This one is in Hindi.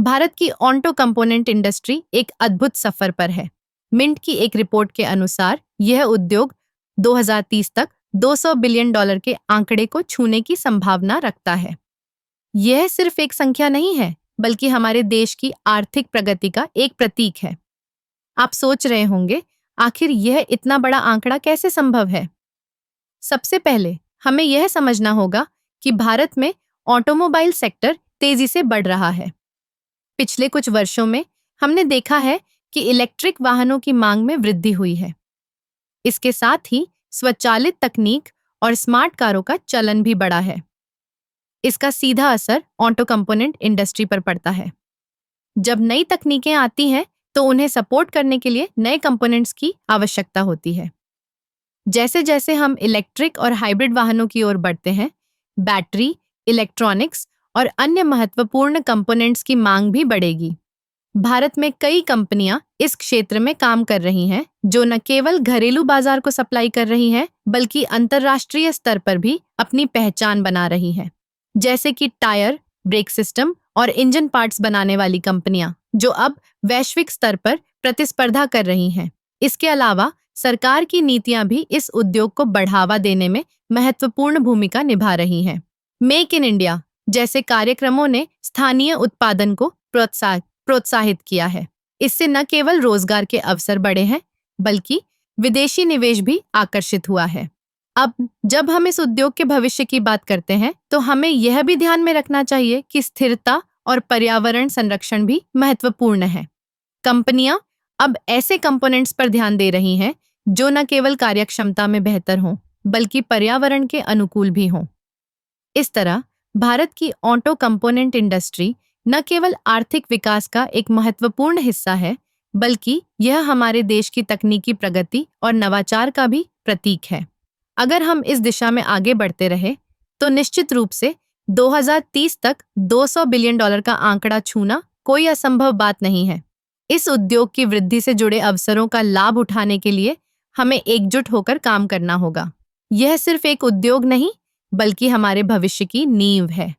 भारत की ऑटो कंपोनेंट इंडस्ट्री एक अद्भुत सफर पर है। मिंट की एक रिपोर्ट के अनुसार यह उद्योग 2030 तक $200 बिलियन के आंकड़े को छूने की संभावना रखता है। यह सिर्फ एक संख्या नहीं है, बल्कि हमारे देश की आर्थिक प्रगति का एक प्रतीक है। आप सोच रहे होंगे, आखिर यह इतना बड़ा आंकड़ा कैसे संभव है? सबसे पहले हमें यह समझना होगा कि भारत में ऑटोमोबाइल सेक्टर तेजी से बढ़ रहा है। पिछले कुछ वर्षों में हमने देखा है कि इलेक्ट्रिक वाहनों की मांग में वृद्धि हुई है। इसके साथ ही स्वचालित तकनीक और स्मार्ट कारों का चलन भी बढ़ा है। इसका सीधा असर ऑटो कंपोनेंट इंडस्ट्री पर पड़ता है। जब नई तकनीकें आती हैं, तो उन्हें सपोर्ट करने के लिए नए कंपोनेंट्स की आवश्यकता होती है। जैसे जैसे हम इलेक्ट्रिक और हाइब्रिड वाहनों की ओर बढ़ते हैं, बैटरी, इलेक्ट्रॉनिक्स और अन्य महत्वपूर्ण कंपोनेंट्स की मांग भी बढ़ेगी। भारत में कई कंपनियां इस क्षेत्र में काम कर रही हैं, जो न केवल घरेलू बाजार को सप्लाई कर रही हैं, बल्कि अंतर्राष्ट्रीय स्तर पर भी अपनी पहचान बना रही हैं। जैसे कि टायर, ब्रेक सिस्टम और इंजन पार्ट्स बनाने वाली कंपनियां, जो अब वैश्विक स्तर पर प्रतिस्पर्धा कर रही हैं। इसके अलावा सरकार की नीतियां भी इस उद्योग को बढ़ावा देने में महत्वपूर्ण भूमिका निभा रही हैं। मेक इन इंडिया जैसे कार्यक्रमों ने स्थानीय उत्पादन को प्रोत्साहित किया है। इससे न केवल रोजगार के अवसर बढ़े हैं, बल्कि विदेशी निवेश भी आकर्षित हुआ है। अब जब हम इस उद्योग के भविष्य की बात करते हैं, तो हमें यह भी ध्यान में रखना चाहिए कि स्थिरता और पर्यावरण संरक्षण भी महत्वपूर्ण है। कंपनियां अब ऐसे कंपोनेंट्स पर ध्यान दे रही हैं जो न केवल कार्यक्षमता में बेहतर हों, बल्कि पर्यावरण के अनुकूल भी हों। इस तरह भारत की ऑटो कंपोनेंट इंडस्ट्री न केवल आर्थिक विकास का एक महत्वपूर्ण हिस्सा है, बल्कि यह हमारे देश की तकनीकी प्रगति और नवाचार का भी प्रतीक है। अगर हम इस दिशा में आगे बढ़ते रहे, तो निश्चित रूप से 2030 तक $200 बिलियन का आंकड़ा छूना कोई असंभव बात नहीं है। इस उद्योग की वृद्धि से जुड़े अवसरों का लाभ उठाने के लिए हमें एकजुट होकर काम करना होगा। यह सिर्फ एक उद्योग नहीं, बल्कि हमारे भविष्य की नींव है।